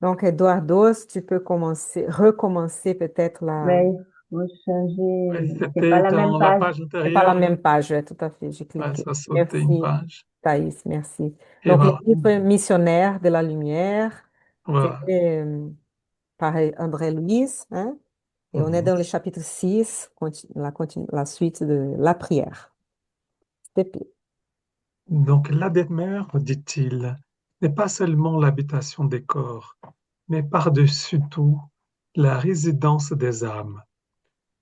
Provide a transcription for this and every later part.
Donc, Eduardo, si tu peux recommencer peut-être Mais il faut Mhm. changer. C'est pas Mhm. la c'était même dans page. la page C'est pas la antérieure, même là. page, ouais, tout à fait. J'ai Ouais, cliqué. ça a sauté une Merci, page. Thaïs, merci. Et Donc, le voilà. livre Missionnaire de la lumière, c'est Voilà. par André Louise, hein? Et on est Mhm. dans le chapitre 6, la suite de la prière. S'il te plaît. Donc, la demeure, dit-il, n'est pas seulement l'habitation des corps, mais par-dessus tout, la résidence des âmes,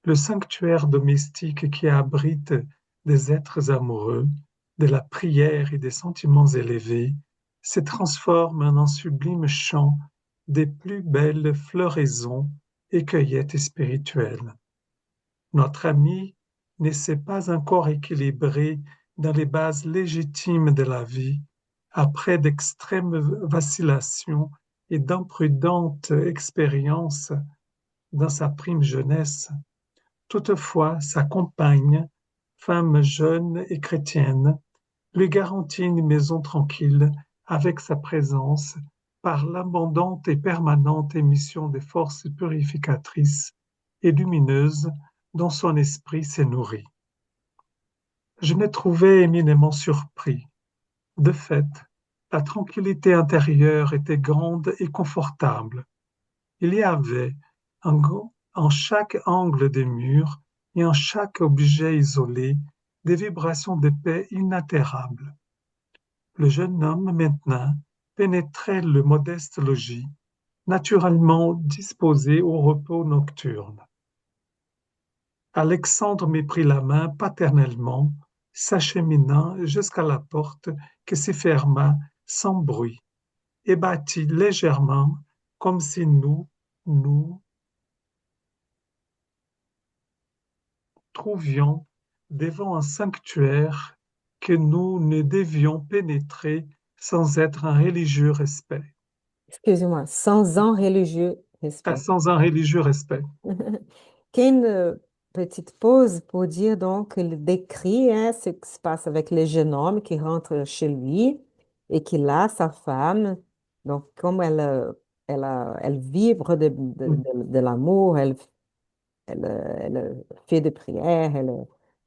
le sanctuaire domestique qui abrite des êtres amoureux, de la prière et des sentiments élevés, se transforme en un sublime champ des plus belles floraisons et cueillettes spirituelles. Notre ami ne s'est pas encore équilibré dans les bases légitimes de la vie, après d'extrêmes vacillations et d'imprudentes expériences dans sa prime jeunesse. Toutefois, sa compagne, femme jeune et chrétienne, lui garantit une maison tranquille avec sa présence par l'abondante et permanente émission des forces purificatrices et lumineuses dont son esprit s'est nourri. Je me trouvais éminemment surpris. De fait, la tranquillité intérieure était grande et confortable. Il y avait, en chaque angle des murs et en chaque objet isolé, des vibrations de paix inaltérables. Le jeune homme, maintenant, pénétrait le modeste logis, naturellement disposé au repos nocturne. Alexandre me prit la main paternellement, s'acheminant jusqu'à la porte qui s'y ferma sans bruit et battit légèrement comme si nous trouvions devant un sanctuaire que nous ne devions pénétrer sans être un religieux respect. Excusez-moi, sans un religieux respect. Sans un religieux respect. Qu'il y ait une petite pause pour dire donc qu'il décrit hein, ce qui se passe avec le jeune homme qui rentre chez lui et qu'il a sa femme. Donc, comme elle vibre de l'amour, elle fait des prières, elle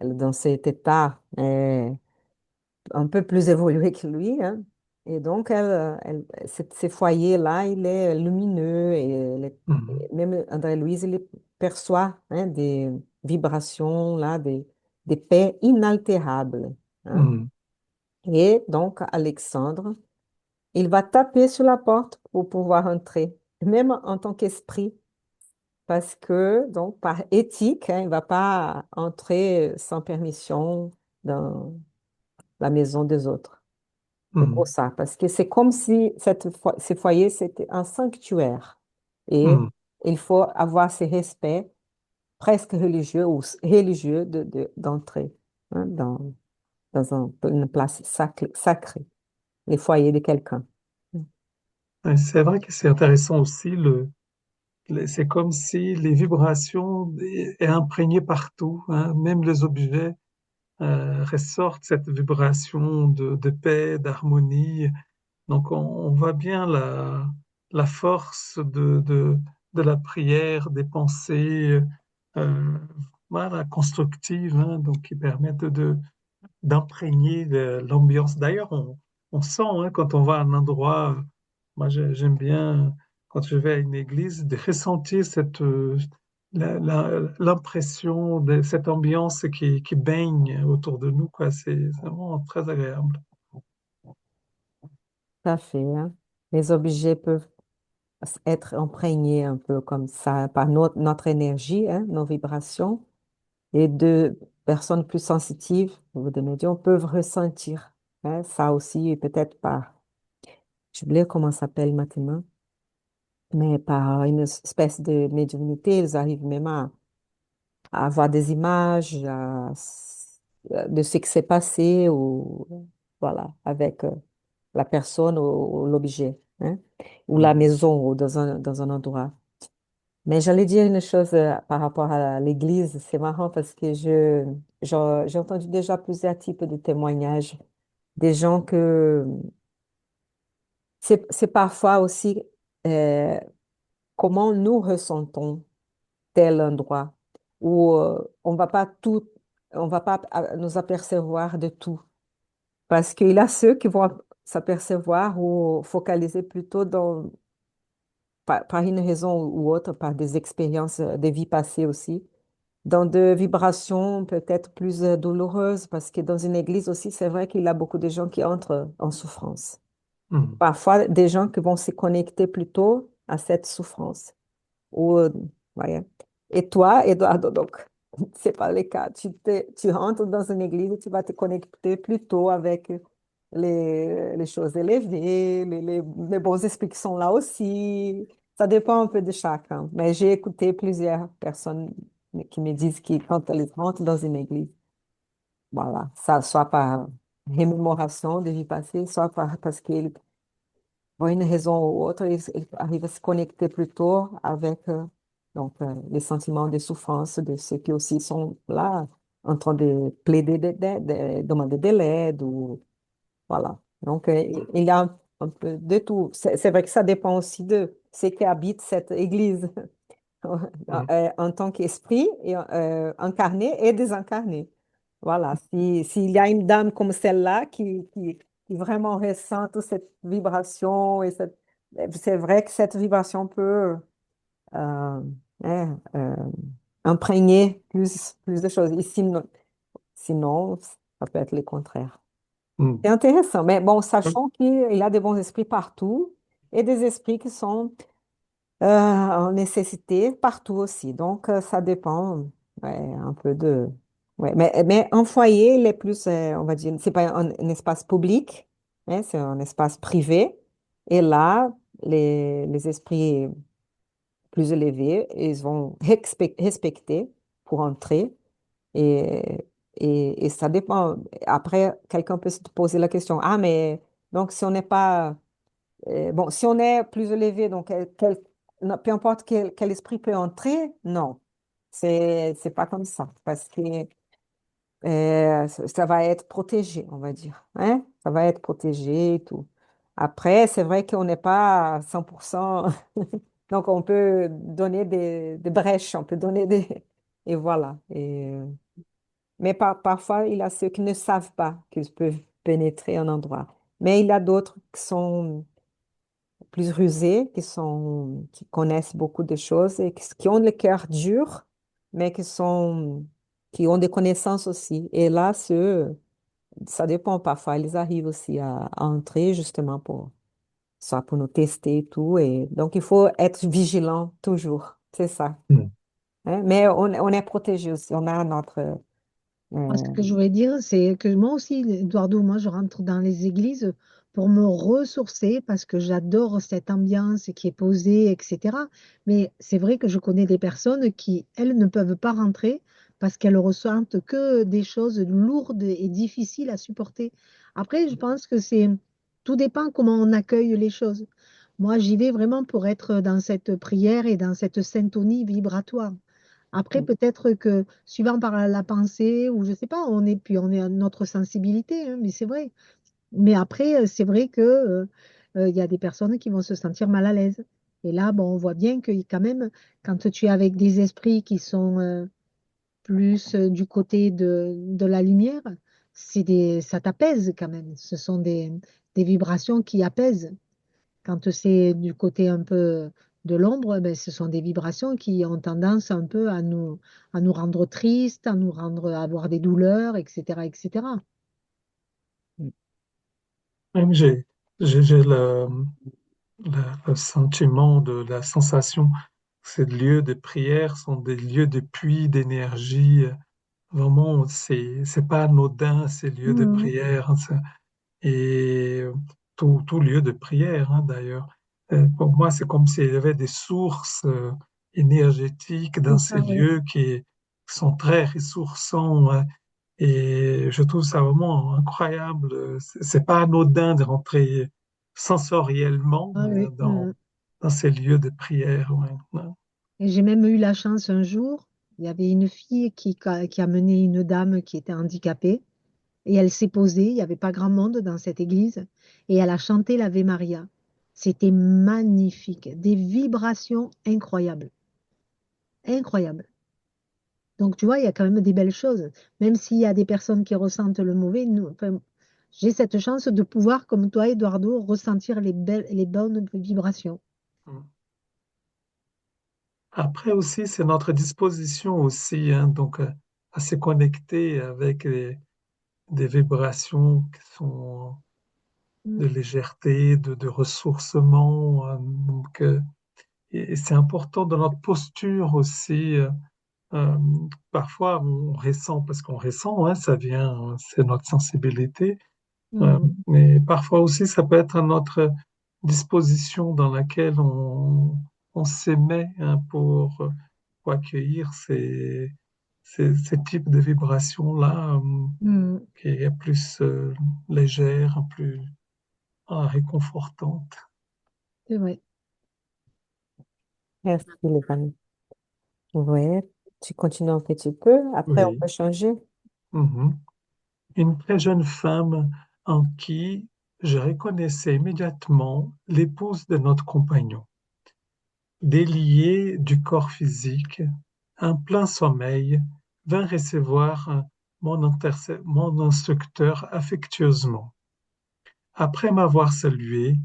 est dans cet état un peu plus évolué que lui. Hein. Et donc, ces foyers-là, il est lumineux et Mhm, même André-Louise, il perçoit hein, des vibrations, là, des paix inaltérables. Hein. mhm, Et donc, Alexandre, il va taper sur la porte pour pouvoir entrer, même en tant qu'esprit, parce que, donc, par éthique, hein, il ne va pas entrer sans permission dans la maison des autres. C'est pour mhm, ça, parce que c'est comme si ces foyers, c'était un sanctuaire. Et mhm, il faut avoir ce respect presque religieux ou religieux d'entrer hein, dans une place sacrée, les foyers de quelqu'un. ouais, c'est vrai que c'est intéressant aussi, c'est comme si les vibrations est imprégnées partout, hein, même les objets ressortent cette vibration de paix, d'harmonie. Donc on voit bien la force de la prière, des pensées euh, voilà, constructives, hein, donc qui permettent d'imprégner l'ambiance. D'ailleurs, on sent hein, quand on va à un endroit, moi j'aime bien quand je vais à une église, de ressentir l'impression de cette ambiance qui baigne autour de nous, quoi. C'est vraiment très agréable. Tout à fait. Hein. Les objets peuvent être imprégnés un peu comme ça par notre énergie, hein, nos vibrations. Et deux personnes plus sensitives, ou des médiums, peuvent ressentir hein, ça aussi, et peut-être par, je oublié comment ça s'appelle maintenant, mais par une espèce de médiumnité, ils arrivent même à avoir des images de ce qui s'est passé ou voilà, avec la personne ou l'objet, hein, ou la Mhm. maison ou dans un endroit. Mais j'allais dire une chose par rapport à l'église, c'est marrant parce que j'ai entendu déjà plusieurs types de témoignages, des gens que c'est parfois aussi. euh, comment nous ressentons tel endroit où on va pas nous apercevoir de tout. Parce qu'il y a ceux qui vont s'apercevoir ou focaliser plutôt par une raison ou autre, par des expériences de vie passée aussi, dans des vibrations peut-être plus douloureuses, parce que dans une église aussi, c'est vrai qu'il y a beaucoup de gens qui entrent en souffrance. Hmm, Parfois, des gens qui vont se connecter plutôt à cette souffrance. Ou, ouais. Et toi, Eduardo, donc, c'est pas le cas. Tu rentres dans une église et tu vas te connecter plutôt avec les choses élevées, les bons esprits qui sont là aussi. Ça dépend un peu de chacun. Mais j'ai écouté plusieurs personnes qui me disent que quand elles rentrent dans une église, voilà, ça soit par rémémoration de vie passée, soit parce qu'ils pour une raison ou autre, ils arrivent à se connecter plutôt avec les sentiments de souffrance de ceux qui aussi sont là en train de plaider, de demander de l'aide. Ou, voilà. Donc, il y a un peu de tout. C'est vrai que ça dépend aussi de ceux qui habitent cette église hmm, en tant qu'esprit incarné et désincarné. Voilà, s'il y a une dame comme celle-là qui vraiment ressent toute cette vibration c'est vrai que cette vibration peut euh, hein, imprégner plus de choses. Et sinon, ça peut être le contraire. hmm. C'est intéressant, mais bon, Oui, sachant qu'il y a des bons esprits partout et des esprits qui sont en nécessité partout aussi. Donc, ça dépend ouais, un peu de... Ouais, mais un foyer, il est plus, on va dire, c'est pas un espace public, hein, c'est un espace privé. Et là, les esprits plus élevés, ils vont respecter pour entrer. Et, et ça dépend. Après, quelqu'un peut se poser la question, ah, mais donc si on n'est pas bon, si on est plus élevé, donc non, peu importe quel esprit peut entrer, non, c'est pas comme ça, parce que ça va être protégé, on va dire, hein? Ça va être protégé et tout. Après, c'est vrai qu'on n'est pas à 100%, donc on peut donner des brèches, on peut donner des... Et voilà. Mais parfois, il y a ceux qui ne savent pas qu'ils peuvent pénétrer un endroit. Mais il y a d'autres qui sont plus rusés, qui connaissent beaucoup de choses et qui ont le cœur dur, mais qui ont des connaissances aussi. Et là, ça dépend parfois, ils arrivent aussi à entrer justement soit pour nous tester et tout. Et donc, il faut être vigilant toujours, c'est ça. hmm, Hein. Mais on est protégé aussi, on a notre... Moi, ce euh, que je voulais dire, c'est que moi aussi, Eduardo, moi, je rentre dans les églises pour me ressourcer parce que j'adore cette ambiance qui est posée, etc. Mais c'est vrai que je connais des personnes qui, elles, ne peuvent pas rentrer parce qu'elles ressentent que des choses lourdes et difficiles à supporter. Après, je pense que tout dépend comment on accueille les choses. Moi, j'y vais vraiment pour être dans cette prière et dans cette syntonie vibratoire. Après, peut-être que suivant par la pensée, ou je sais pas, on est à notre sensibilité, hein, mais c'est vrai. Mais après, c'est vrai que il y a des personnes qui vont se sentir mal à l'aise. Et là, bon, on voit bien que quand même, quand tu es avec des esprits qui sont plus du côté de la lumière, ça t'apaise quand même. Ce sont des vibrations qui apaisent. Quand c'est du côté un peu de l'ombre, ben, ce sont des vibrations qui ont tendance un peu à nous rendre tristes, à nous rendre, à avoir des douleurs, etc., etc. même j'ai le sentiment de la sensation que ces lieux de prière sont des lieux de puits d'énergie. Vraiment, c'est pas anodin, ces lieux de Mhm. prière, hein, et tout lieu de prière, hein, d'ailleurs. Pour moi, c'est comme s'il y avait des sources énergétiques dans C'est ces ça, oui. lieux qui sont très ressourçants, hein, et je trouve ça vraiment incroyable. C'est pas anodin de rentrer sensoriellement Ah oui. Mhm. dans ces lieux de prière. Ouais. Ouais. Et j'ai même eu la chance un jour, il y avait une fille qui a mené une dame qui était handicapée et elle s'est posée, il n'y avait pas grand monde dans cette église et elle a chanté l'Ave Maria. C'était magnifique, des vibrations incroyables, incroyables. Donc, tu vois, il y a quand même des belles choses. Même s'il y a des personnes qui ressentent le mauvais, nous, enfin, j'ai cette chance de pouvoir, comme toi, Eduardo, ressentir les belles, les bonnes vibrations. Mm. Après aussi, c'est notre disposition aussi, hein, donc à se connecter avec des vibrations qui sont Mm, de légèreté, de ressourcement. Donc, et c'est important dans notre posture aussi. Euh, Parfois, on ressent, parce qu'on ressent, hein, ça vient, c'est notre sensibilité. mm, Mais parfois aussi, ça peut être notre disposition dans laquelle on s'émet, hein, pour accueillir ces types de vibrations-là, mm, qui est plus légère, plus réconfortante. c'est vrai. Merci, les amis. Ouais, tu continues un petit peu. Après, on Oui. peut changer. Mhm. Une très jeune femme en qui je reconnaissais immédiatement l'épouse de notre compagnon. Déliée du corps physique, en plein sommeil, vint recevoir mon instructeur affectueusement. Après m'avoir salué,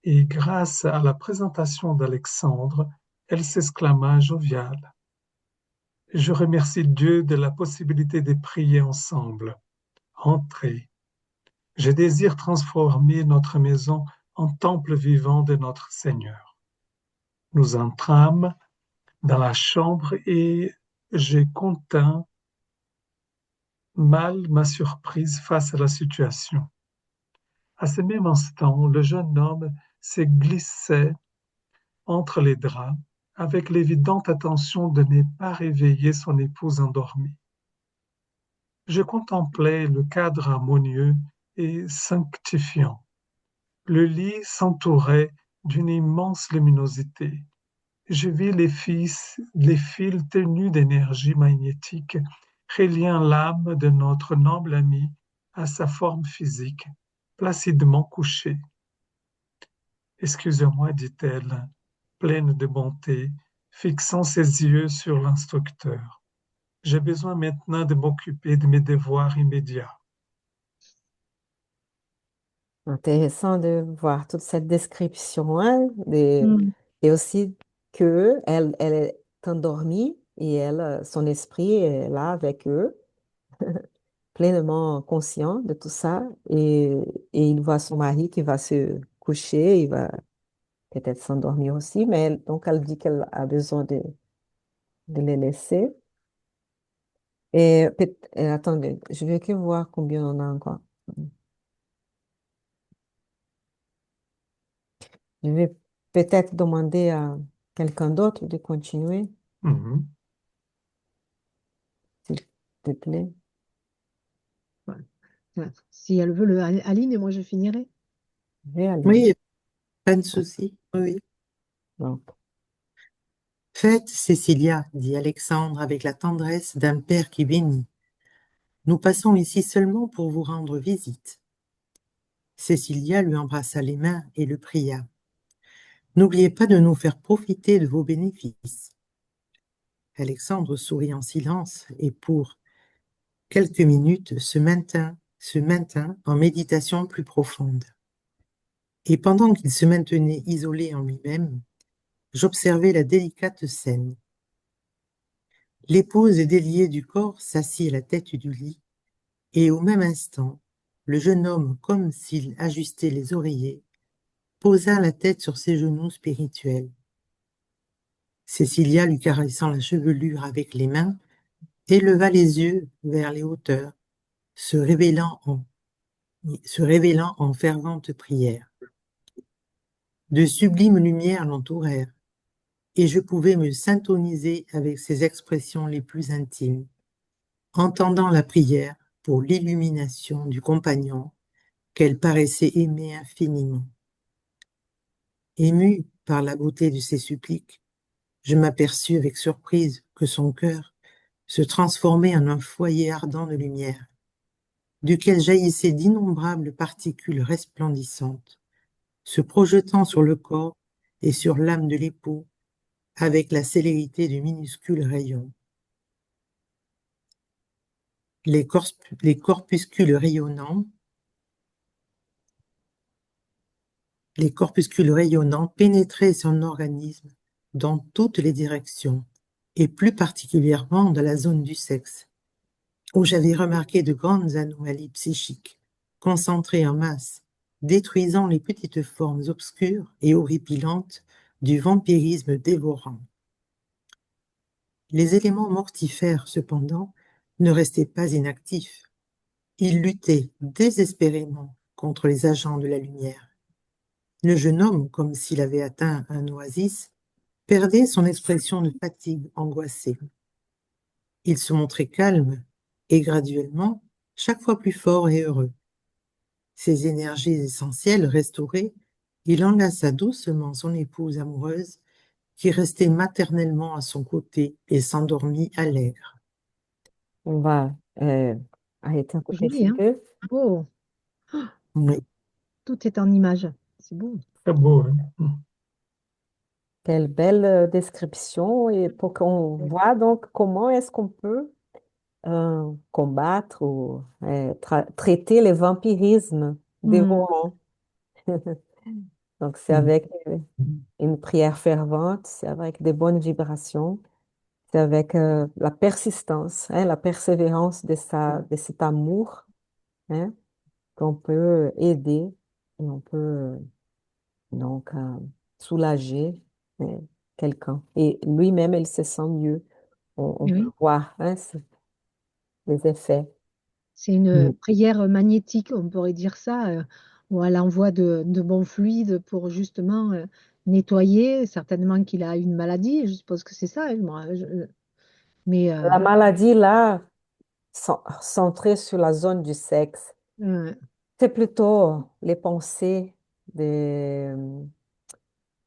et grâce à la présentation d'Alexandre, elle s'exclama joviale. Je remercie Dieu de la possibilité de prier ensemble. Entrez. Je désire transformer notre maison en temple vivant de notre Seigneur. Nous entrâmes dans la chambre et je contins mal ma surprise face à la situation. À ce même instant, le jeune homme se glissait entre les draps avec l'évidente attention de ne pas réveiller son épouse endormie. Je contemplais le cadre harmonieux et sanctifiant. Le lit s'entourait d'une immense luminosité. Je vis les fils tenus d'énergie magnétique reliant l'âme de notre noble ami à sa forme physique, placidement couchée. Excusez-moi, dit-elle, pleine de bonté, fixant ses yeux sur l'instructeur. J'ai besoin maintenant de m'occuper de mes devoirs immédiats. Intéressant de voir toute cette description, hein, Mm, et aussi que elle est endormie et elle, son esprit est là avec eux, pleinement conscient de tout ça. Et il voit son mari qui va se coucher, il va peut-être s'endormir aussi, mais donc elle dit qu'elle a besoin de les laisser. Et attendez, je vais que voir combien on a encore. Je vais peut-être demander à quelqu'un d'autre de continuer, Mhm, s'il te plaît. voilà. Voilà. Si elle veut, Aline, et moi je finirai. Je vais aller. Oui, pas de souci. Oui, oui. Donc, Faites, Cécilia, dit Alexandre avec la tendresse d'un père qui bénit. Nous passons ici seulement pour vous rendre visite. Cécilia lui embrassa les mains et le pria. N'oubliez pas de nous faire profiter de vos bénéfices. Alexandre sourit en silence et pour quelques minutes se maintint en méditation plus profonde. Et pendant qu'il se maintenait isolé en lui-même, j'observais la délicate scène. L'épouse déliée du corps s'assit à la tête du lit, et au même instant, le jeune homme, comme s'il ajustait les oreillers, posa la tête sur ses genoux spirituels. Cécilia, lui caressant la chevelure avec les mains, éleva les yeux vers les hauteurs, se révélant en fervente prière. De sublimes lumières l'entourèrent, et je pouvais me syntoniser avec ses expressions les plus intimes, entendant la prière pour l'illumination du compagnon qu'elle paraissait aimer infiniment. Ému par la beauté de ses suppliques, je m'aperçus avec surprise que son cœur se transformait en un foyer ardent de lumière, duquel jaillissaient d'innombrables particules resplendissantes, se projetant sur le corps et sur l'âme de l'époux avec la célérité du minuscule rayon. Les corpuscules rayonnants, pénétraient son organisme dans toutes les directions, et plus particulièrement dans la zone du sexe, où j'avais remarqué de grandes anomalies psychiques, concentrées en masse, détruisant les petites formes obscures et horripilantes du vampirisme dévorant. Les éléments mortifères, cependant, ne restaient pas inactifs. Ils luttaient désespérément contre les agents de la lumière. Le jeune homme, comme s'il avait atteint un oasis, perdait son expression de fatigue angoissée. Il se montrait calme et graduellement, chaque fois plus fort et heureux. Ses énergies essentielles restaurées, il enlaça doucement son épouse amoureuse qui restait maternellement à son côté et s'endormit allègre. On va arrêter un tout petit Joli, hein? peu. Oh, Oui, tout est en image. C'est beau. Très beau, hein. Quelle belle description et pour qu'on voit donc comment est-ce qu'on peut combattre ou traiter les vampirismes Hmm. dévorants. Donc c'est mm, avec une prière fervente, c'est avec des bonnes vibrations, c'est avec la persistance, hein, la persévérance de cet amour, hein, qu'on peut aider et on peut donc soulager euh, quelqu'un. Et lui-même, il se sent mieux. On Eh peut oui, voir hein, les effets. c'est une mm. prière magnétique, on pourrait dire ça, où elle envoie de bons fluides pour justement nettoyer. Certainement qu'il a une maladie, je suppose que c'est ça, hein, mais La maladie, là, centrée sur la zone du sexe, euh, c'est plutôt les pensées des,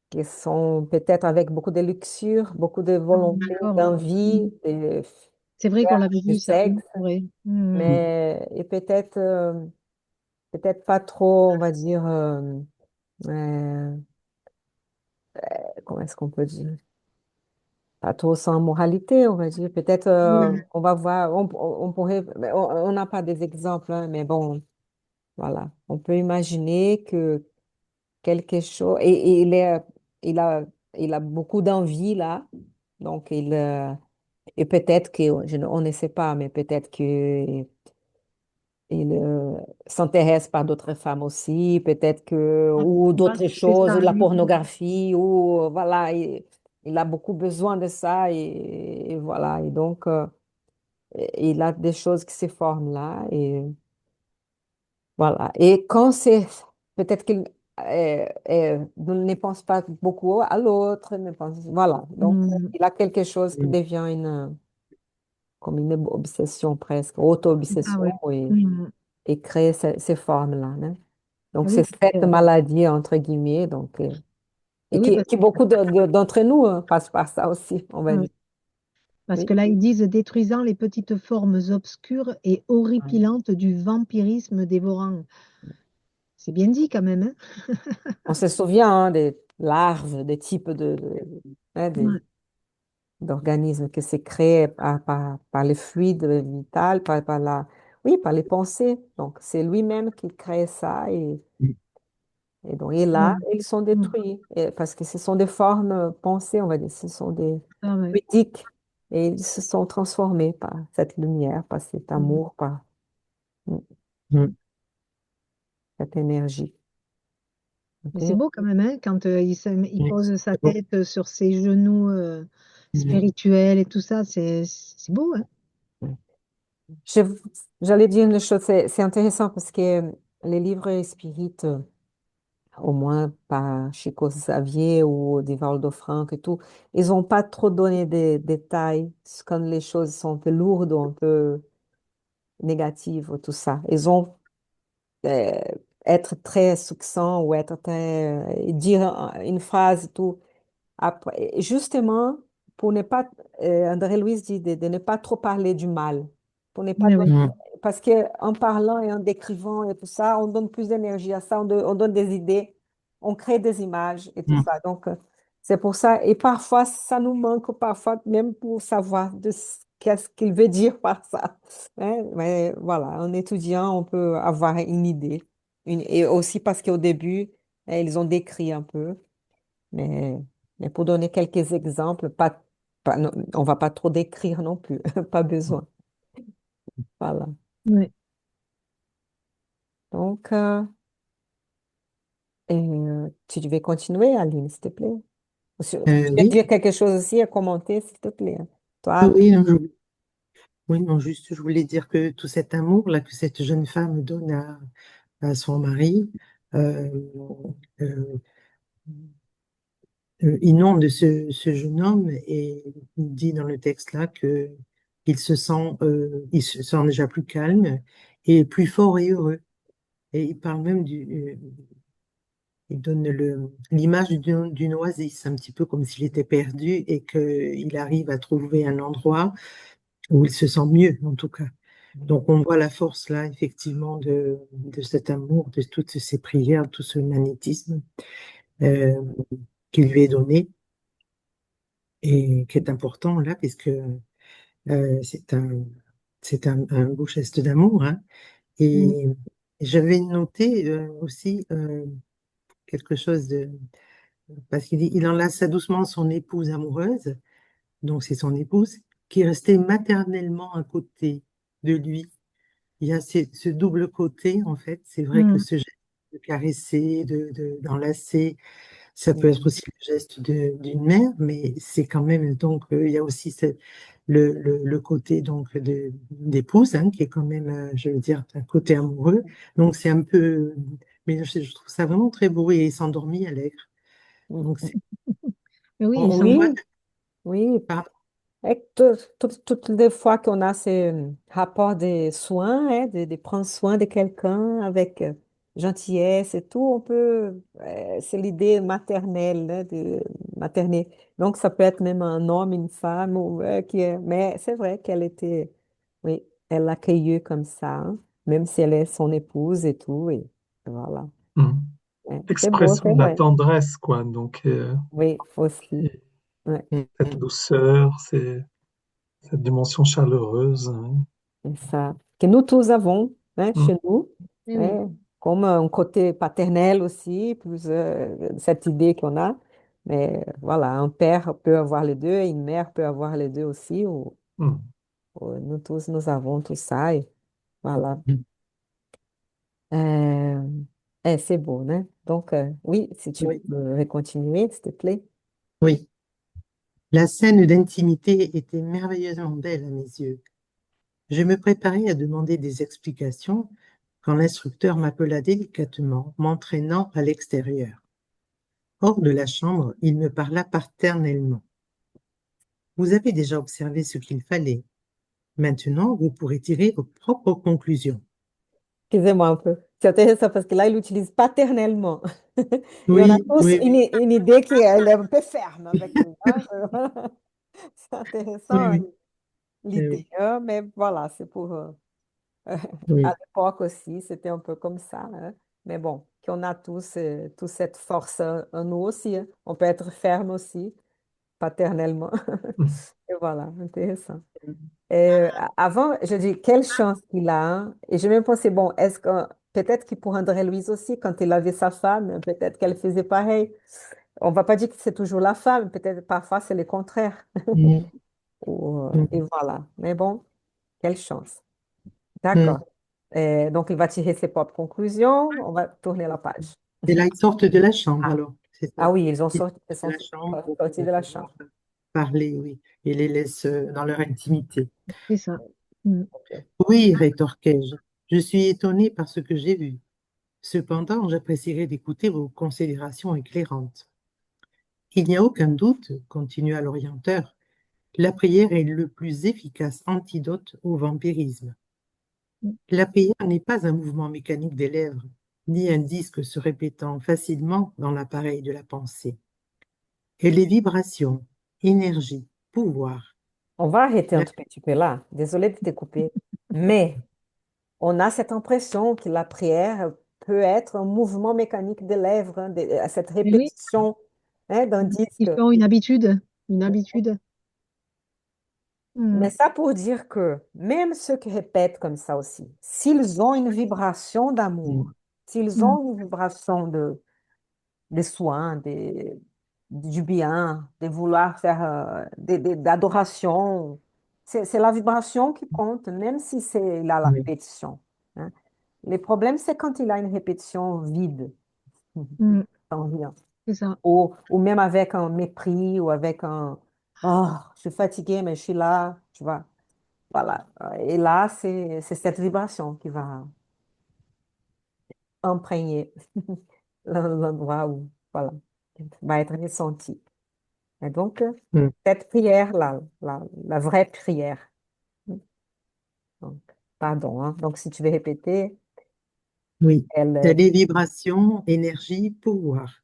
qui sont peut-être avec beaucoup de luxure, beaucoup de ah, volonté, d'accord. d'envie, de C'est vrai qu'on faire l'avait du vu, certainement, sexe, c'est vrai. Hmm. mais et peut-être pas trop, on va dire, comment est-ce qu'on peut dire? Pas trop sans moralité, on va dire. Peut-être Ouais. on va voir, on pourrait, mais on n'a pas des exemples, hein, mais bon, voilà. On peut imaginer que quelque chose, et il a, il a beaucoup d'envie là, donc et peut-être que, on ne sait pas, mais peut-être que il s'intéresse par d'autres femmes aussi, peut-être que, Ah, ou je pense d'autres que c'est choses, ou ça, la oui. pornographie, ou voilà, il a beaucoup besoin de ça, et voilà, et donc il a des choses qui se forment là, et voilà. Et quand c'est, peut-être qu'il ne pense pas beaucoup à l'autre, ne pense, voilà, donc Hmm. il a quelque chose qui devient comme une obsession presque, Ah auto-obsession, ouais. Hmm. et crée ces formes-là, hein. Ah Donc, c'est oui, cette maladie, entre guillemets, donc, eh et oui, qui beaucoup d'entre nous passent par ça aussi, on va ouais. dire. Parce Oui. que là, ils disent détruisant les petites formes obscures et horripilantes du vampirisme dévorant. C'est bien dit quand même, hein? On se souvient hein, des larves, des types hein, Ouais. d'organismes que c'est créé par les fluides vitaux, oui, par les pensées. Donc, c'est lui-même qui crée ça et donc, et là, Mm. ils sont Mm. détruits parce que ce sont des formes pensées, on va dire, ce sont des Ah ouais. fluidiques et ils se sont transformés par cette lumière, par cet Mm. amour, par mm, Mm. cette énergie. Mais c'est OK? beau quand même, hein, quand il Oui, pose sa c'est beau. tête sur ses genoux Mm. spirituels et tout ça, c'est beau, hein? Je- J'allais dire une chose, c'est intéressant parce que les livres spirites, au moins par Chico Xavier ou Divaldo Franck et tout, ils n'ont pas trop donné des détails quand les choses sont un peu lourdes ou un peu négatives ou tout ça. Ils ont euh, être très succinct ou être très, dire une phrase et tout. Après, justement, pour ne pas, André Louis dit de ne pas trop parler du mal, pour ne pas Oui, oui. Mm. parce que en parlant et en décrivant et tout ça, on donne plus d'énergie à ça, on donne des idées on crée des images et tout Mm. ça. Donc, c'est pour ça. Et parfois, ça nous manque, parfois, même pour savoir qu'est-ce qu'il veut dire par ça. Hein. Mais voilà, en étudiant, on peut avoir une idée. Et aussi parce qu'au début, ils ont décrit un peu. Mais, mais pour donner quelques exemples, non, on va pas trop décrire non plus. Pas besoin. Voilà. Ouais. Donc, tu devais continuer, Aline, s'il te plaît. Tu veux Oui, dire quelque chose aussi à commenter, s'il te plaît, hein. Toi, oui, non, oui, non, juste, je voulais dire que tout cet amour-là que cette jeune femme donne à son mari, euh, euh, inonde ce jeune homme et il dit dans le texte là que il se sent déjà plus calme et plus fort et heureux. Et il parle même il donne l'image d'une oasis, un petit peu comme s'il était perdu et qu'il arrive à trouver un endroit où il se sent mieux, en tout cas. Donc on voit la force là, effectivement, de cet amour, de toutes ces prières, tout ce magnétisme euh, qui lui est donné et qui est important là, puisque c'est un beau geste d'amour, hein. Mm. Et j'avais noté aussi quelque chose parce il enlaça doucement son épouse amoureuse, donc c'est son épouse, qui restait maternellement à côté de lui. Il y a ce double côté, en fait. C'est vrai que Mm. ce geste de caresser, d'enlacer, ça peut être aussi le geste d'une mère, mais c'est quand même, donc, il y a aussi le côté donc d'épouse, hein, qui est quand même, je veux dire, un côté amoureux. Donc c'est un peu, mais je trouve ça vraiment très beau et s'endormit allègre. Donc Mais oui, on voit, oui, oui. par- Et toutes les fois qu'on a ces rapports de soins, hein, de prendre soin de quelqu'un avec gentillesse et tout, on peut, c'est l'idée maternelle, hein, de materner. Donc, ça peut être même un homme, une femme, mais c'est vrai qu'elle était, oui, elle l'accueillait comme ça, hein, même si elle est son épouse et tout, et voilà. Mm. Ouais, c'est beau, Expression c'est de la vrai. tendresse, quoi. Donc, Oui, aussi. et Ouais. cette douceur, cette dimension chaleureuse, hein. C'est ça. Que nous tous avons, hein, Mm. chez nous, mais oui. hein, comme un côté paternel aussi, plus cette idée qu'on a. Mais voilà, un père peut avoir les deux, et une mère peut avoir les deux aussi. Mm. Nous tous, nous avons tout ça. Et voilà. Euh, c'est beau, hein? Donc, oui, si tu oui, veux continuer, s'il te plaît. oui. La scène d'intimité était merveilleusement belle à mes yeux. Je me préparais à demander des explications quand l'instructeur m'appela délicatement, m'entraînant à l'extérieur. Hors de la chambre, il me parla paternellement. Vous avez déjà observé ce qu'il fallait. Maintenant, vous pourrez tirer vos propres conclusions. Excusez-moi un peu. C'est intéressant parce que là, il utilise paternellement. Et on a Oui, tous oui, oui, une idée qui elle est un peu ferme avec lui, hein. C'est oui, intéressant oui, l'idée, oui, hein, mais voilà, c'est pour... à oui, l'époque aussi, c'était un peu comme ça, hein. Mais bon, qu'on a tous cette force en nous aussi, hein. On peut être ferme aussi, paternellement. Mm. Et voilà, intéressant. Avant, je dis, quelle chance qu'il a, hein. Et j'ai même pensé, bon, est-ce que peut-être qu'il pour André-Louise aussi, quand il avait sa femme, peut-être qu'elle faisait pareil. On va pas dire que c'est toujours la femme, peut-être parfois c'est le contraire. mm, Et mm, voilà. Mais bon, quelle chance. mm. D'accord. Donc, il va tirer ses propres conclusions. On va tourner la page. Et là, ils sortent de la chambre, alors, c'est Ah ça. oui, ils ont Ils sorti, ils sortent de sont la chambre pour sortis de la chambre. pouvoir parler, oui, et les laisse dans leur intimité. C'est ça. Mm. Ok. Oui, rétorquai-je, je suis étonné par ce que j'ai vu. Cependant, j'apprécierais d'écouter vos considérations éclairantes. Il n'y a aucun doute, continua l'orienteur, la prière est le plus efficace antidote au vampirisme. La prière n'est pas un mouvement mécanique des lèvres, ni un disque se répétant facilement dans l'appareil de la pensée. Elle est vibration, énergie, pouvoir. On va arrêter un La- tout petit peu là. Désolée de te couper. Mais on a cette impression que la prière peut être un mouvement mécanique des lèvres, hein, cette Mais oui, répétition, hein, d'un disque. ils font une habitude. Une habitude. Mais Mm, ça pour dire que même ceux qui répètent comme ça aussi, s'ils ont une vibration d'amour, s'ils mm, ont une vibration des soins, du bien, de vouloir faire d'adoration, c'est la vibration qui compte, même si c'est là la Oui, répétition. Hein. Les problèmes, c'est quand il a une répétition vide, mm, sans rien. c'est ça. Ou même avec un mépris ou avec un oh, je suis fatiguée, mais je suis là, tu vois. Voilà. Et là, c'est cette vibration qui va imprégner l'endroit où, voilà, va être ressenti. Et donc, mm, cette prière-là, la vraie prière. Donc, pardon, hein. Donc, si tu veux répéter, oui. elle, Les vibrations, énergie, pouvoir.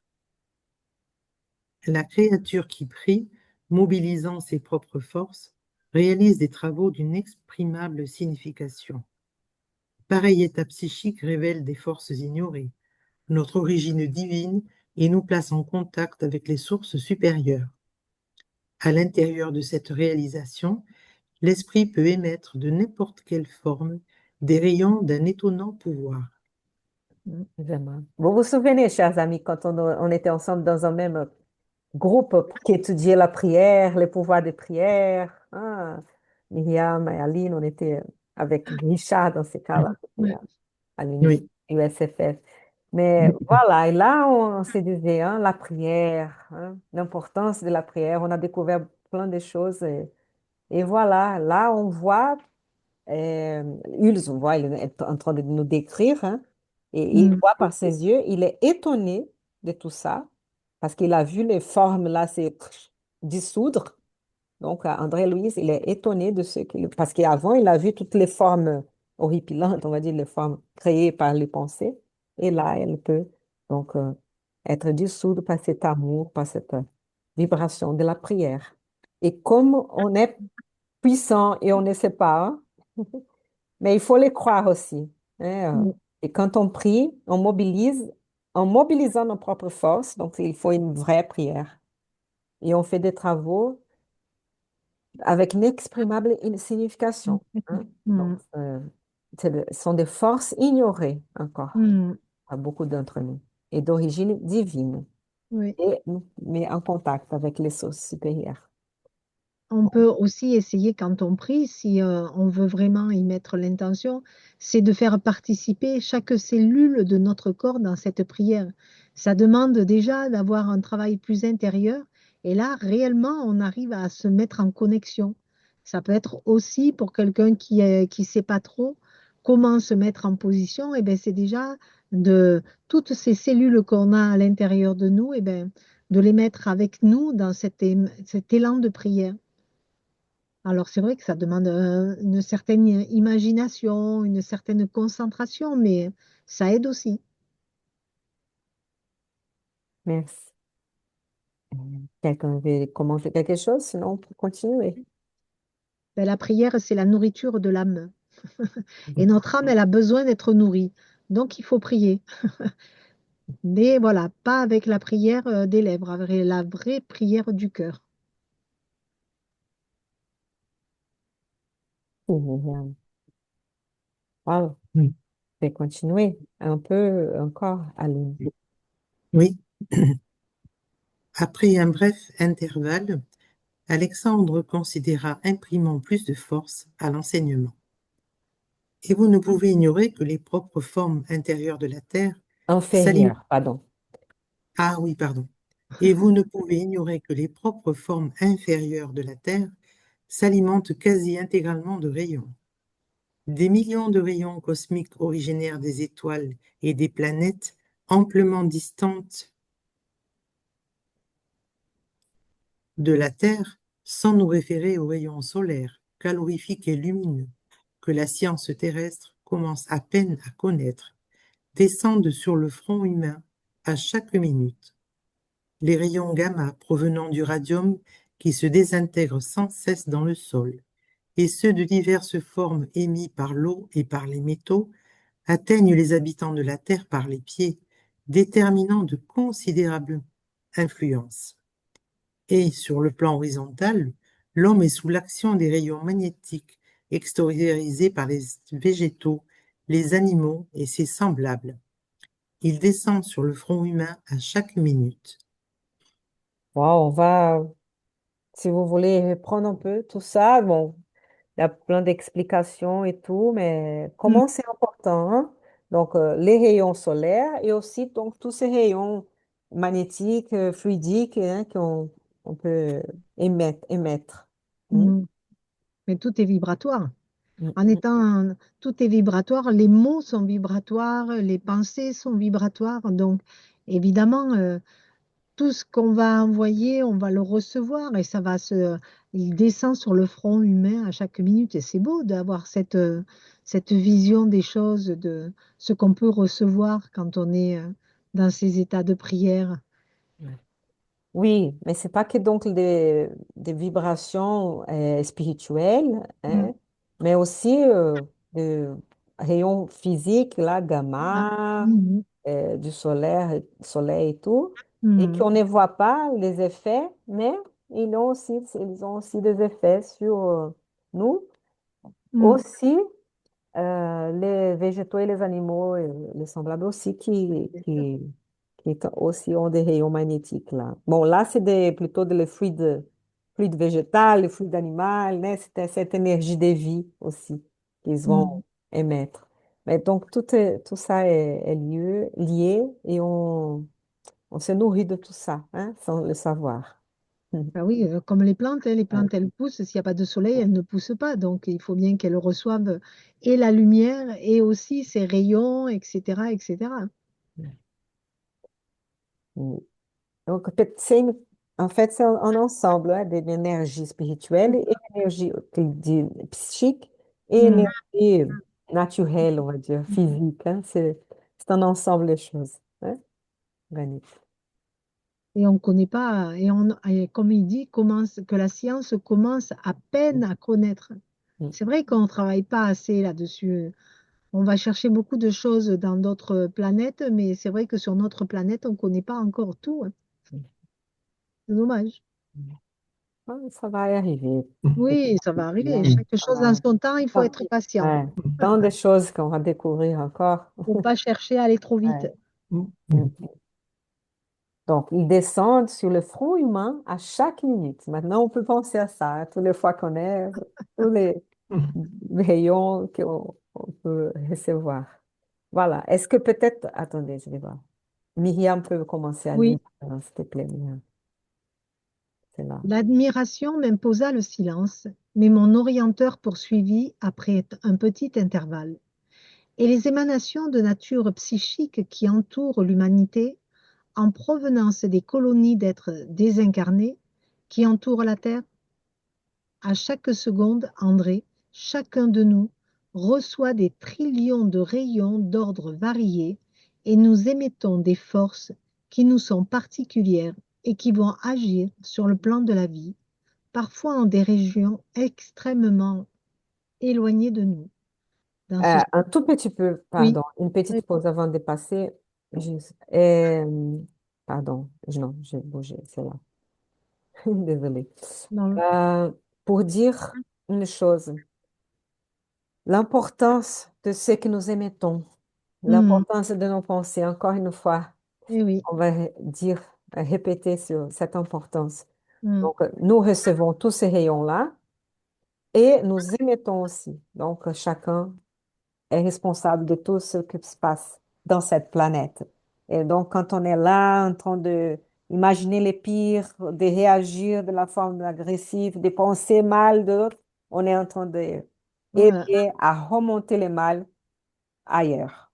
La créature qui prie, mobilisant ses propres forces, réalise des travaux d'une exprimable signification. Pareil état psychique révèle des forces ignorées, notre origine divine et nous place en contact avec les sources supérieures. À l'intérieur de cette réalisation, l'esprit peut émettre de n'importe quelle forme des rayons d'un étonnant pouvoir. Mm, vraiment. Vous vous souvenez, chers amis, quand on était ensemble dans un même groupe qui étudiait la prière, les pouvoirs des prières, hein, Myriam et Aline, on était avec Richard dans ces cas-là, ouais. à Oui, l'USFF. Mais voilà, et là, on se disait, hein, la prière, hein, l'importance de la prière, on a découvert plein de choses. Et voilà, là, on voit, Hulse, on voit, il est en train de nous décrire, hein, et il Mm, voit par ses yeux, il est étonné de tout ça, parce qu'il a vu les formes là, c'est dissoudre. Donc, André-Louis, il est étonné de ce qu'il... Parce qu'avant, il a vu toutes les formes horripilantes, on va dire, les formes créées par les pensées. Et là, elle peut donc être dissoute par cet amour, par cette vibration de la prière. Et comme on est puissant et on ne sait pas, hein, mais il faut les croire aussi. Hein, mm, et quand on prie, on mobilise, en mobilisant nos propres forces, donc il faut une vraie prière. Et on fait des travaux avec inexprimable signification. Hein. Donc, mm, ce sont des forces ignorées encore mm, par beaucoup d'entre nous et d'origine divine, oui. et, mais en contact avec les sources supérieures. On peut aussi essayer quand on prie, si on veut vraiment y mettre l'intention, c'est de faire participer chaque cellule de notre corps dans cette prière. Ça demande déjà d'avoir un travail plus intérieur et là, réellement, on arrive à se mettre en connexion. Ça peut être aussi pour quelqu'un qui sait pas trop comment se mettre en position, et ben c'est déjà de toutes ces cellules qu'on a à l'intérieur de nous, et ben de les mettre avec nous dans cet élan de prière. Alors c'est vrai que ça demande une certaine imagination, une certaine concentration, mais ça aide aussi. Merci. Quelqu'un veut commenter quelque chose, sinon on peut continuer. Ben, la prière, c'est la nourriture de l'âme. Et notre âme, elle a besoin d'être nourrie. Donc il faut prier. Mais voilà, pas avec la prière des lèvres, avec la vraie prière du cœur. Mhm. Voilà, oui, je vais continuer un peu encore, Aline. oui. Après un bref intervalle, Alexandre considéra imprimant plus de force à l'enseignement. Et vous ne pouvez ignorer que les propres formes intérieures de la Terre s'alimentent. Inférieur, pardon. Ah oui, pardon. Et vous ne pouvez ignorer que les propres formes inférieures de la Terre s'alimentent quasi intégralement de rayons. Des millions de rayons cosmiques originaires des étoiles et des planètes amplement distantes de la Terre, sans nous référer aux rayons solaires, calorifiques et lumineux, que la science terrestre commence à peine à connaître, descendent sur le front humain à chaque minute. Les rayons gamma provenant du radium qui se désintègrent sans cesse dans le sol, et ceux de diverses formes émis par l'eau et par les métaux, atteignent les habitants de la Terre par les pieds, déterminant de considérables influences. Et sur le plan horizontal, l'homme est sous l'action des rayons magnétiques extériorisés par les végétaux, les animaux et ses semblables. Il descend sur le front humain à chaque minute. Wow, on va, si vous voulez reprendre un peu tout ça, bon, il y a plein d'explications et tout, mais Mm. comment c'est important, hein? Donc, les rayons solaires et aussi donc, tous ces rayons magnétiques, fluidiques hein, on peut émettre. Hmm? Mm. Mais tout est vibratoire. Mm, En mm, étant, tout est vibratoire, les mots sont vibratoires, les pensées sont vibratoires. Donc, évidemment, tout ce qu'on va envoyer, on va le recevoir et il descend sur le front humain à chaque minute. Et c'est beau d'avoir cette vision des choses, de ce qu'on peut recevoir quand on est dans ces états de prière. mm. Oui, mais c'est pas que donc des vibrations spirituelles, Mm. hein, mais aussi des rayons physiques, là, Ah, gamma, mhm. du solaire, soleil et tout, et Mm. qu'on ne voit pas les effets, mais ils ont aussi des effets sur nous. Mm. Aussi, les végétaux et les animaux, et les semblables aussi, aussi ont des rayons magnétiques là. Bon, là, plutôt des fluides végétal, les fluides animal, mais c'est cette énergie de vie aussi qu'ils vont Mm. émettre. Mais donc, tout ça est lié et on se nourrit de tout ça, hein, sans le savoir. Ah oui, comme les Ouais. plantes, elles poussent. S'il n'y a pas de soleil, elles ne poussent pas. Donc, il faut bien qu'elles reçoivent et la lumière et aussi ces rayons, etc., etc. Mm. Donc, en fait, c'est un ensemble hein, d'énergie spirituelle et énergie psychique et Mm. énergie naturelle, on va dire, physique. Hein. C'est un ensemble de choses. Hein, organique. Et on ne connaît pas, et comme il dit, que la science commence à peine à connaître. Mm, C'est vrai qu'on ne travaille pas assez là-dessus. On va chercher beaucoup de choses dans d'autres planètes, mais c'est vrai que sur notre planète, on ne connaît pas encore tout, hein. mm, C'est dommage. mm. Ah, ça va y arriver. Oui, ça va Bien, arriver. Chaque ça chose va. en son temps, il faut Ah, être patient. ouais, tant de choses qu'on va découvrir encore. Il ne faut pas chercher à aller trop vite. Ouais. Mm. Donc, ils descendent sur le front humain à chaque minute. Maintenant, on peut penser à ça, hein, toutes les fois qu'on est, tous les rayons qu'on peut recevoir. Voilà. Est-ce que peut-être, attendez, je vais voir. Myriam peut commencer à lire, Oui, s'il te plaît, Myriam. C'est là. l'admiration m'imposa le silence, mais mon orienteur poursuivit après un petit intervalle. Et les émanations de nature psychique qui entourent l'humanité, en provenance des colonies d'êtres désincarnés qui entourent la Terre, à chaque seconde, André, chacun de nous reçoit des trillions de rayons d'ordre variés et nous émettons des forces qui nous sont particulières et qui vont agir sur le plan de la vie, parfois en des régions extrêmement éloignées de nous. Dans ce... Un tout petit peu, Oui, pardon, une petite oui, pause avant de passer. Pardon, non, j'ai bougé, c'est là. Désolée. dans le- Euh, pour dire une chose, l'importance de ce que nous émettons, Hmm, l'importance de nos pensées, encore une fois, eh oui, on va dire, répéter sur cette importance. hmm, Donc, nous recevons tous ces rayons-là et nous émettons aussi. Donc, chacun est responsable de tout ce qui se passe dans cette planète. Et donc, quand on est là en train de imaginer les pires, de réagir de la forme agressive, de penser mal de l'autre, on est en train de voilà. aider à remonter le mal ailleurs,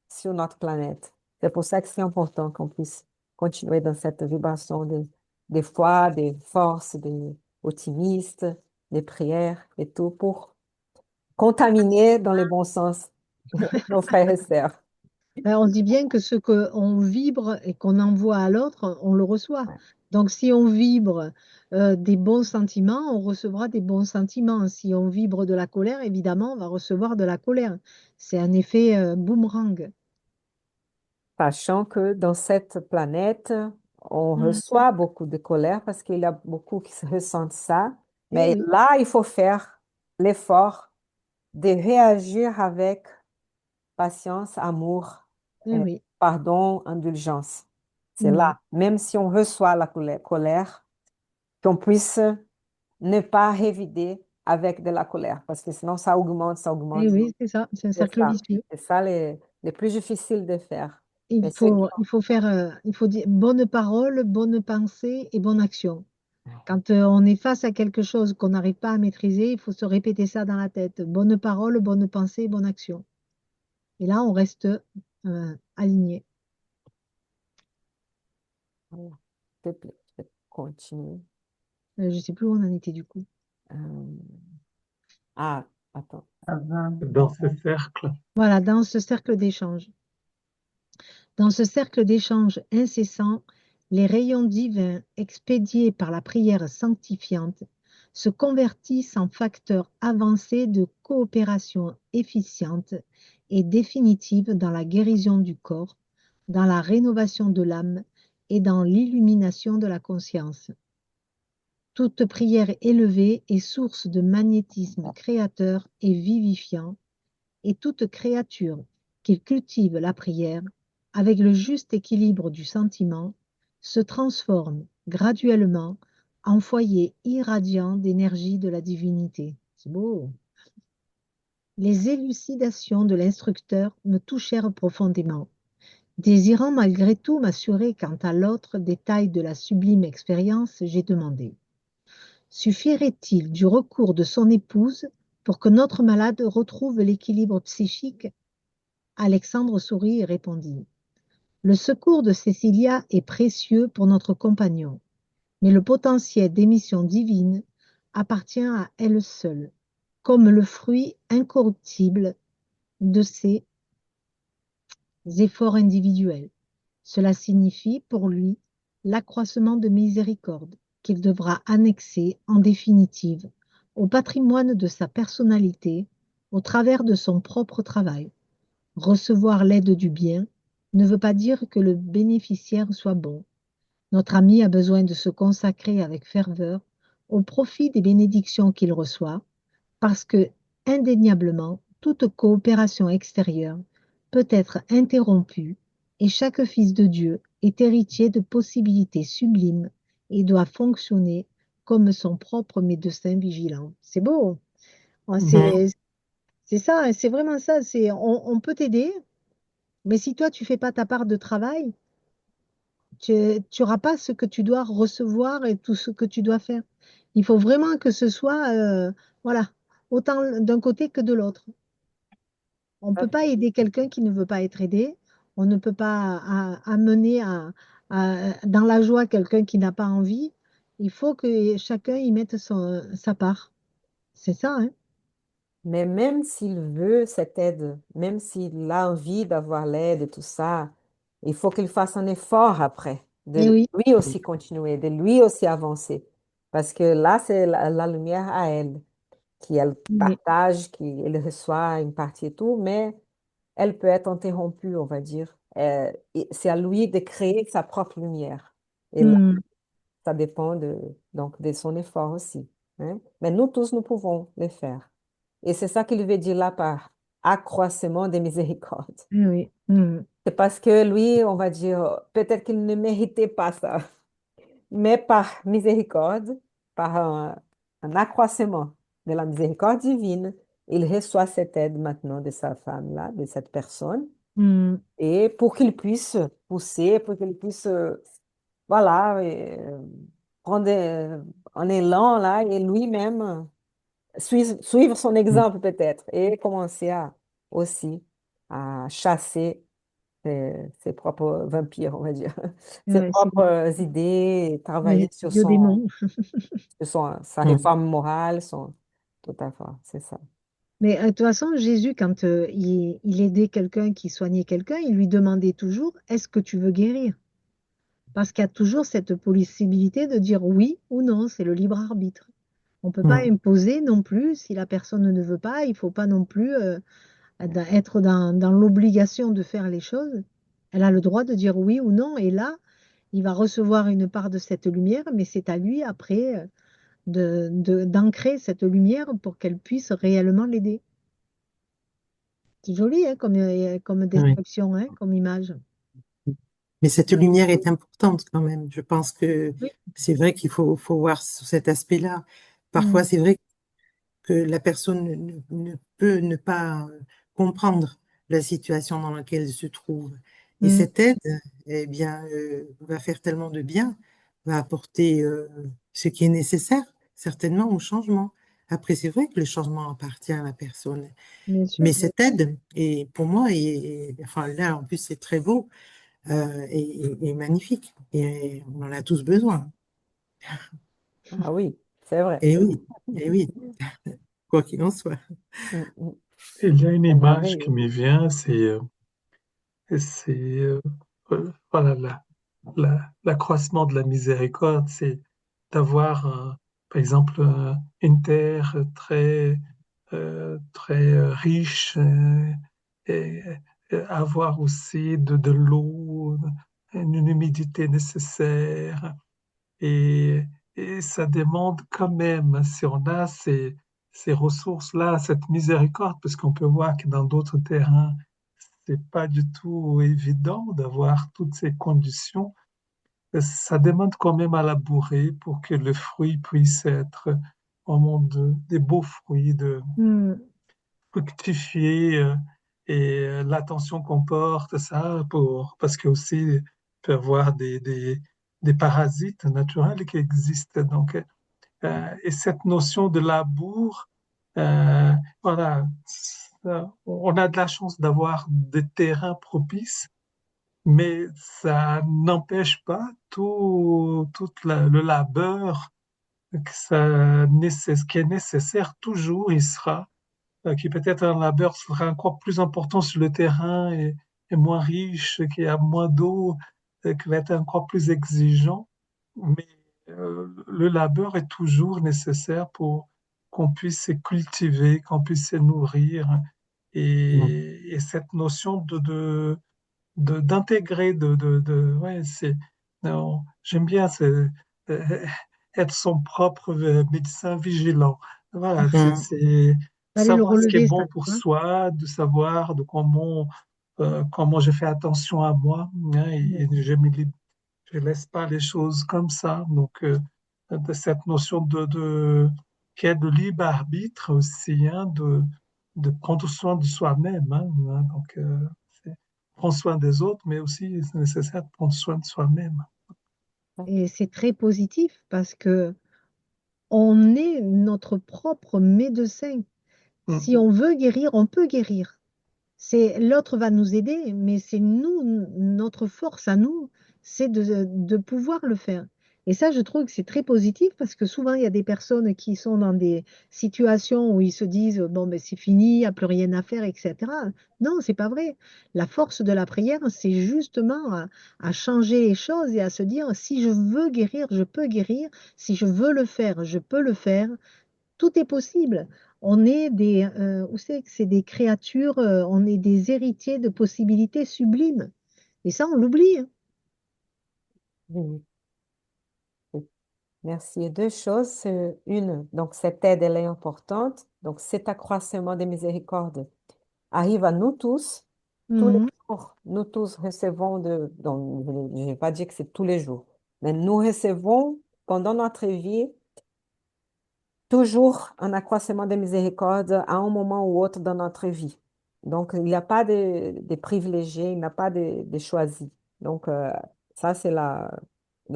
sur notre planète. C'est pour ça que c'est important qu'on puisse continuer dans cette vibration de foi, de force, d'optimisme, de prière et tout pour contaminer dans le bon sens nos frères et sœurs. Ben, on dit bien que ce qu'on vibre et qu'on envoie à l'autre, on le reçoit. Ouais. Donc, si on vibre des bons sentiments, on recevra des bons sentiments. Si on vibre de la colère, évidemment, on va recevoir de la colère. C'est un effet boomerang. Sachant que dans cette planète, on Mm. reçoit beaucoup de colère parce qu'il y a beaucoup qui ressentent ça. Eh Mais oui, là, il faut faire l'effort de réagir avec patience, amour, eh oui, pardon, indulgence. C'est mm. là, même si on reçoit la colère, qu'on puisse ne pas révider avec de la colère, parce que sinon ça augmente, ça Eh augmente. oui, c'est ça, c'est un C'est cercle ça. vicieux. C'est ça les plus difficiles de faire. Mais ceux qui Il faut faire, il faut dire bonne parole, bonne pensée et bonne action. Quand on est face à quelque chose qu'on n'arrive pas à maîtriser, il faut se répéter ça dans la tête. Bonne parole, bonne pensée, bonne action. Et là, on reste aligné. Voilà. S'il te plaît, je vais continuer. Je ne sais plus où on en était du coup. Euh, ah, attends. Dans ce cercle, Voilà, dans ce cercle d'échange. Dans ce cercle d'échange incessant, les rayons divins expédiés par la prière sanctifiante se convertissent en facteurs avancés de coopération efficiente et définitive dans la guérison du corps, dans la rénovation de l'âme et dans l'illumination de la conscience. Toute prière élevée est source de magnétisme créateur et vivifiant, et toute créature qui cultive la prière avec le juste équilibre du sentiment se transforme graduellement en foyer irradiant d'énergie de la divinité. C'est beau. Les élucidations de l'instructeur me touchèrent profondément. Désirant malgré tout m'assurer quant à l'autre détail de la sublime expérience, j'ai demandé: suffirait-il du recours de son épouse pour que notre malade retrouve l'équilibre psychique? Alexandre sourit et répondit: le secours de Cécilia est précieux pour notre compagnon, mais le potentiel d'émission divine appartient à elle seule, comme le fruit incorruptible de ses efforts individuels. Cela signifie pour lui l'accroissement de miséricorde qu'il devra annexer en définitive au patrimoine de sa personnalité au travers de son propre travail. Recevoir l'aide du bien ne veut pas dire que le bénéficiaire soit bon. Notre ami a besoin de se consacrer avec ferveur au profit des bénédictions qu'il reçoit, parce que, indéniablement, toute coopération extérieure peut être interrompue et chaque fils de Dieu est héritier de possibilités sublimes et doit fonctionner comme son propre médecin vigilant. C'est beau, hein, mhm. c'est ça, hein, c'est vraiment ça. On peut t'aider, mais si toi, tu fais pas ta part de travail, tu n'auras pas ce que tu dois recevoir et tout ce que tu dois faire. Il faut vraiment que ce soit, voilà, autant d'un côté que de l'autre. On ne peut pas aider quelqu'un qui ne veut pas être aidé. On ne peut pas amener dans la joie quelqu'un qui n'a pas envie. Il faut que chacun y mette sa part. C'est ça, hein? Mais même s'il veut cette aide, même s'il a envie d'avoir l'aide et tout ça, il faut qu'il fasse un effort après, Eh de oui, lui aussi continuer, de lui aussi avancer. Parce que là, c'est la lumière à elle, qui elle oui. partage, qui elle reçoit une partie et tout, mais elle peut être interrompue, on va dire. Et c'est à lui de créer sa propre lumière. Et là, Hmm. ça dépend donc, de son effort aussi, hein. Mais nous tous, nous pouvons le faire. Et c'est ça qu'il veut dire là par accroissement des miséricordes. Eh oui. Hmm. C'est parce que lui, on va dire, peut-être qu'il ne méritait pas ça, mais par miséricorde, par un accroissement de la miséricorde divine, il reçoit cette aide maintenant de sa femme-là, de cette personne, Hmm. et pour qu'il puisse pousser, pour qu'il puisse, voilà, prendre un élan là, et lui-même suivre son exemple peut-être et commencer à aussi à chasser ses propres vampires, on va dire, ses Ouais, c'est propres idées, et travailler les biodémons. sur sa Mhm. réforme morale, tout à fait, c'est ça. Mais de toute façon, Jésus, quand il aidait quelqu'un qui soignait quelqu'un, il lui demandait toujours, est-ce que tu veux guérir? Parce qu'il y a toujours cette possibilité de dire oui ou non, c'est le libre arbitre. On ne peut pas Mm. imposer non plus, si la personne ne veut pas, il ne faut pas non plus être dans l'obligation de faire les choses. Elle a le droit de dire oui ou non, et là, il va recevoir une part de cette lumière, mais c'est à lui après d'ancrer cette lumière pour qu'elle puisse réellement l'aider. C'est joli hein, comme Oui. description, hein, comme image. Mais cette lumière est importante quand même. Je pense que Oui. c'est vrai qu'il faut voir sur cet aspect-là. Parfois, Mm. c'est vrai que la personne ne peut ne pas comprendre la situation dans laquelle elle se trouve. Et Mm. cette aide, eh bien, va faire tellement de bien, va apporter ce qui est nécessaire, certainement, au changement. Après, c'est vrai que le changement appartient à la personne. Bien sûr. Mais cette aide, et pour moi, enfin là, en plus, c'est très beau, et magnifique. Et on en a tous besoin. Ah oui, c'est vrai. Et oui, et oui, quoi qu'il en soit. Mm. Il y a une C'est image qui merveilleux. me vient, c'est voilà, l'accroissement de la miséricorde, c'est d'avoir, par exemple, une terre très riche et, et avoir aussi de l'eau, une humidité nécessaire. Et, et ça demande quand même, si on a ces ressources-là, cette miséricorde, parce qu'on peut voir que dans d'autres terrains, c'est pas du tout évident d'avoir toutes ces conditions. Ça demande quand même à labourer pour que le fruit puisse être vraiment des beaux fruits, de Mm. fructifier et l'attention qu'on porte, ça, parce que aussi, il peut y avoir des parasites naturels qui existent. Donc, et cette notion de labour, euh, voilà, on a de la chance d'avoir des terrains propices, mais ça n'empêche pas tout le labeur qui est nécessaire toujours, il sera, qui peut-être un labeur sera encore plus important sur le terrain et moins riche, qui a moins d'eau, qui va être encore plus exigeant. Mais le labeur est toujours nécessaire pour qu'on puisse se cultiver, qu'on puisse se nourrir. Mm. Et cette notion d'intégrer, ouais, non, j'aime bien euh, être son propre médecin vigilant. Voilà, Mm. c'est Fallait le savoir ce qui est relever, ça, bon tu pour vois. soi, de savoir de comment je fais attention à moi, hein, Mm. et je laisse pas les choses comme ça. Donc, de cette notion qui est de libre arbitre aussi, hein, de prendre soin de soi-même, hein, donc, prendre soin des autres, mais aussi c'est nécessaire de prendre soin de soi-même. Et c'est très positif parce que on est notre propre médecin. Mm. Si on veut guérir, on peut guérir. C'est l'autre va nous aider, mais c'est nous, notre force à nous, c'est de pouvoir le faire. Et ça, je trouve que c'est très positif parce que souvent, il y a des personnes qui sont dans des situations où ils se disent, bon, ben, c'est fini, il n'y a plus rien à faire, etc. Non, c'est pas vrai. La force de la prière, c'est justement à changer les choses et à se dire, si je veux guérir, je peux guérir. Si je veux le faire, je peux le faire. Tout est possible. On est où c'est que c'est des créatures, on est des héritiers de possibilités sublimes. Et ça, on l'oublie, hein. Oui, oui. Merci. Deux choses. Une, donc cette aide, elle est importante. Donc cet accroissement des miséricordes arrive à nous tous les Mhm. jours. Nous tous recevons donc je ne vais pas dire que c'est tous les jours, mais nous recevons pendant notre vie toujours un accroissement des miséricordes à un moment ou autre dans notre vie. Donc il n'y a pas de privilégiés, il n'y a pas de choisis. Donc ça, c'est la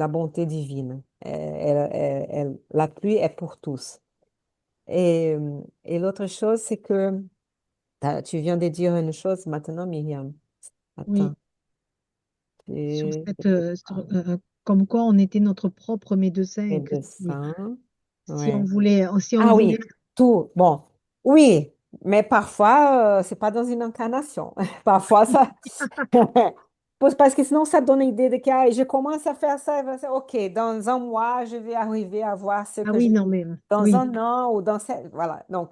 bonté divine. La pluie est pour tous. Et l'autre chose, c'est que tu viens de dire une chose maintenant, Myriam. Oui, Attends. sur Et, comme quoi on était notre propre médecin et que médecin. si on Ouais. voulait, si on Ah voulait, oui, tout. Bon, oui. Mais parfois, c'est pas dans une incarnation. Parfois, ça. Parce que sinon, ça donne l'idée de que ah, je commence à faire ça, OK, dans un mois, je vais arriver à voir ce Ah que oui, je. non, mais Dans oui, un an ou dans cette. Voilà. Donc,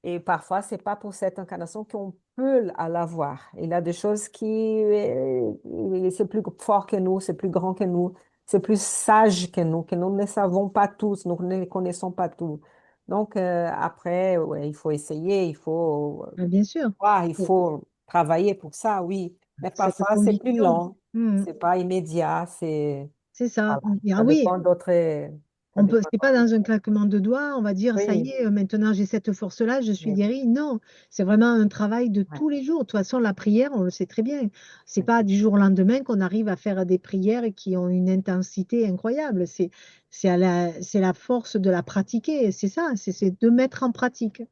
et parfois, c'est pas pour cette incarnation qu'on peut l'avoir. Il y a des choses qui, c'est plus fort que nous, c'est plus grand que nous, c'est plus sage que nous ne savons pas tous, nous ne les connaissons pas tous. Donc, après, ouais, il faut essayer, il faut bien sûr. voir, il Et faut travailler pour ça, oui. Mais cette parfois, c'est plus conviction. lent, Hmm, c'est pas immédiat, c'est ça. voilà. Et ah Ça oui, dépend d'autres, ça on peut, dépend c'est pas d'autres. dans un claquement de doigts, on va dire, ça y Oui, est, maintenant j'ai cette force-là, je suis oui, guérie. Non, c'est vraiment un travail de ouais, tous les jours. De toute façon, la prière, on le sait très bien. C'est oui, pas du jour au lendemain qu'on arrive à faire des prières qui ont une intensité incroyable. C'est la force de la pratiquer. C'est ça, c'est de mettre en pratique.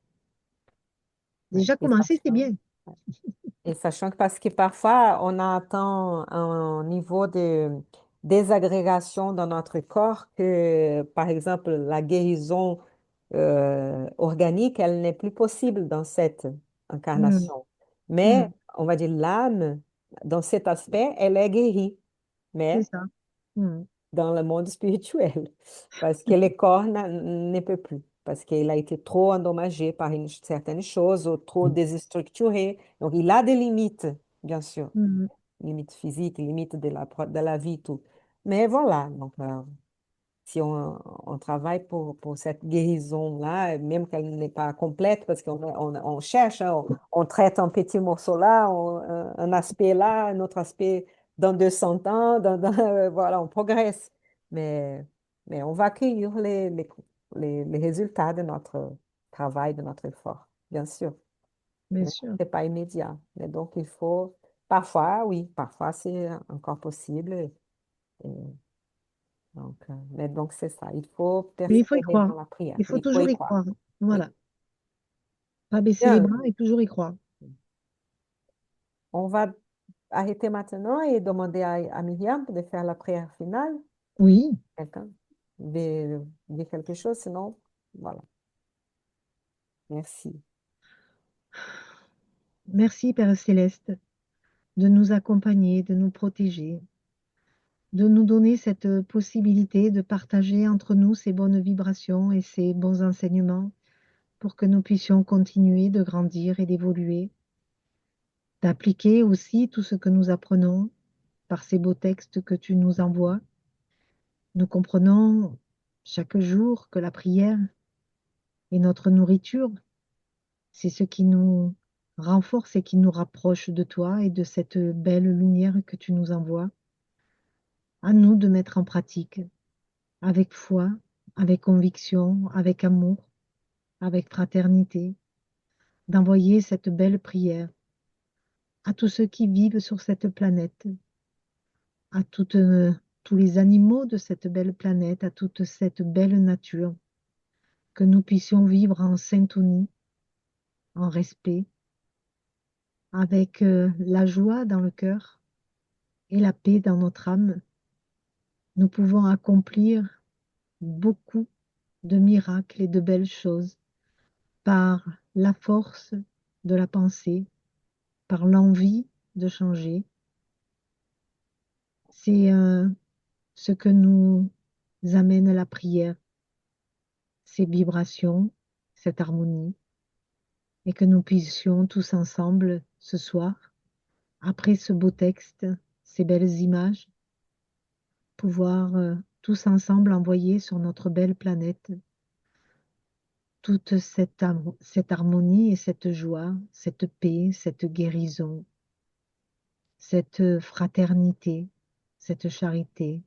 ouais. Déjà commencer, c'est bien. Et sachant que parce que parfois, on atteint un niveau de désagrégation dans notre corps que, par exemple, la guérison organique, elle n'est plus possible dans cette Hmm, incarnation. Mais, hmm, on va dire, l'âme, dans cet aspect, elle est guérie, c'est mais ça. Hmm, dans le monde spirituel, parce que le corps ne peut plus, parce qu'il a été trop endommagé par une certaine chose ou trop déstructuré. Donc, il a des limites, bien sûr, hmm. limites physiques, limites de la vie, tout. Mais voilà, donc, si on travaille pour cette guérison-là, même qu'elle n'est pas complète, parce qu'on cherche, hein, on traite un petit morceau là, un aspect là, un autre aspect dans 200 ans, voilà, on progresse. Mais, mais on va accueillir les résultats de notre travail, de notre effort, bien sûr. Bien Mais sûr. ce n'est pas immédiat. Mais donc, il faut, parfois, oui, parfois c'est encore possible. Mais donc, c'est ça. Il faut Mais il faut y persévérer croire. dans la prière. Il faut Il faut toujours y y croire. croire. Oui. Voilà. Pas baisser les Bien, bras et toujours y croire. on va arrêter maintenant et demander à Myriam de faire la prière finale. Oui. Quelqu'un veut dire quelque chose, sinon, voilà. Merci. Merci, Père Céleste, de nous accompagner, de nous protéger, de nous donner cette possibilité de partager entre nous ces bonnes vibrations et ces bons enseignements pour que nous puissions continuer de grandir et d'évoluer, d'appliquer aussi tout ce que nous apprenons par ces beaux textes que tu nous envoies. Nous comprenons chaque jour que la prière est notre nourriture, c'est ce qui nous renforce et qui nous rapproche de toi et de cette belle lumière que tu nous envoies. À nous de mettre en pratique avec foi, avec conviction, avec amour, avec fraternité, d'envoyer cette belle prière à tous ceux qui vivent sur cette planète, à tous les animaux de cette belle planète, à toute cette belle nature, que nous puissions vivre en syntonie, en respect, avec la joie dans le cœur et la paix dans notre âme. Nous pouvons accomplir beaucoup de miracles et de belles choses par la force de la pensée, par l'envie de changer. C'est ce que nous amène la prière, ces vibrations, cette harmonie, et que nous puissions tous ensemble ce soir, après ce beau texte, ces belles images, pouvoir tous ensemble envoyer sur notre belle planète toute cette harmonie et cette joie, cette paix, cette guérison, cette fraternité, cette charité,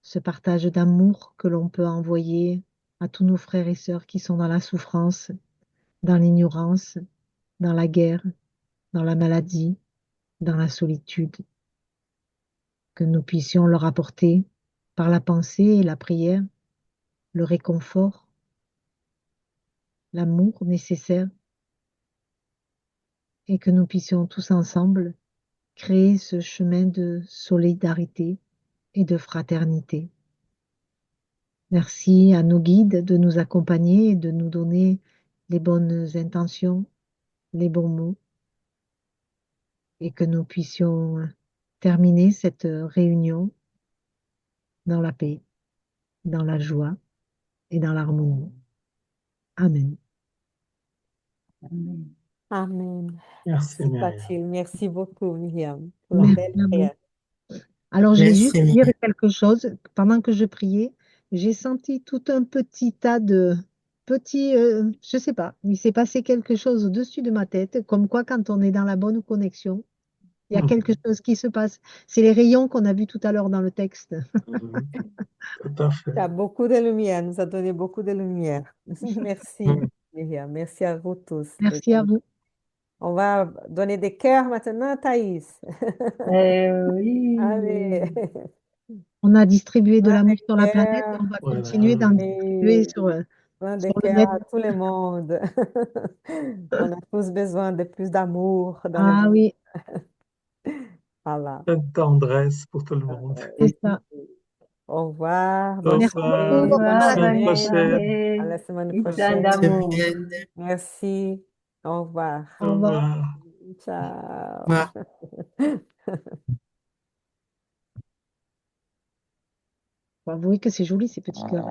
ce partage d'amour que l'on peut envoyer à tous nos frères et sœurs qui sont dans la souffrance, dans l'ignorance, dans la guerre, dans la maladie, dans la solitude, que nous puissions leur apporter par la pensée et la prière le réconfort, l'amour nécessaire et que nous puissions tous ensemble créer ce chemin de solidarité et de fraternité. Merci à nos guides de nous accompagner et de nous donner les bonnes intentions, les bons mots, et que nous puissions terminer cette réunion dans la paix, dans la joie et dans l'harmonie. Amen. Amen. Amen. Merci, Ainsi Myriam. soit-il. Merci beaucoup, Myriam, pour la Merci belle à vous. prière. Alors, je vais juste Merci, dire Myriam. quelque chose. Pendant que je priais, j'ai senti tout un petit tas de petits, je sais pas, il s'est passé quelque chose au-dessus de ma tête, comme quoi quand on est dans la bonne connexion, il y a quelque chose qui se passe. C'est les rayons qu'on a vus tout à l'heure dans le texte. Mhm. Tout à fait. Tu as beaucoup de lumière, nous a donné beaucoup de lumière. Merci, Mhm. Myriam. Merci à vous tous, les Merci à amis. vous. On va donner des cœurs maintenant, Thaïs. Allez, Oui. On a distribué de plein de l'amour sur la planète, on cœurs. va continuer Voilà. d'en distribuer Oui, plein de sur le cœurs net. à tout le monde. On a tous besoin de plus d'amour dans le Ah monde. oui, Voilà. Plein de tendresse pour tout le monde. c'est ça. Au revoir, Au bonne Merci beaucoup. revoir. soirée, Bonne bonne À la Bonne semaine soirée. semaine. prochaine. À la soirée semaine et plein prochaine. d'amour. Semaine. Merci. Au revoir. Au Au revoir. revoir. Ciao. Au Faut avouer que c'est joli ces petits cœurs.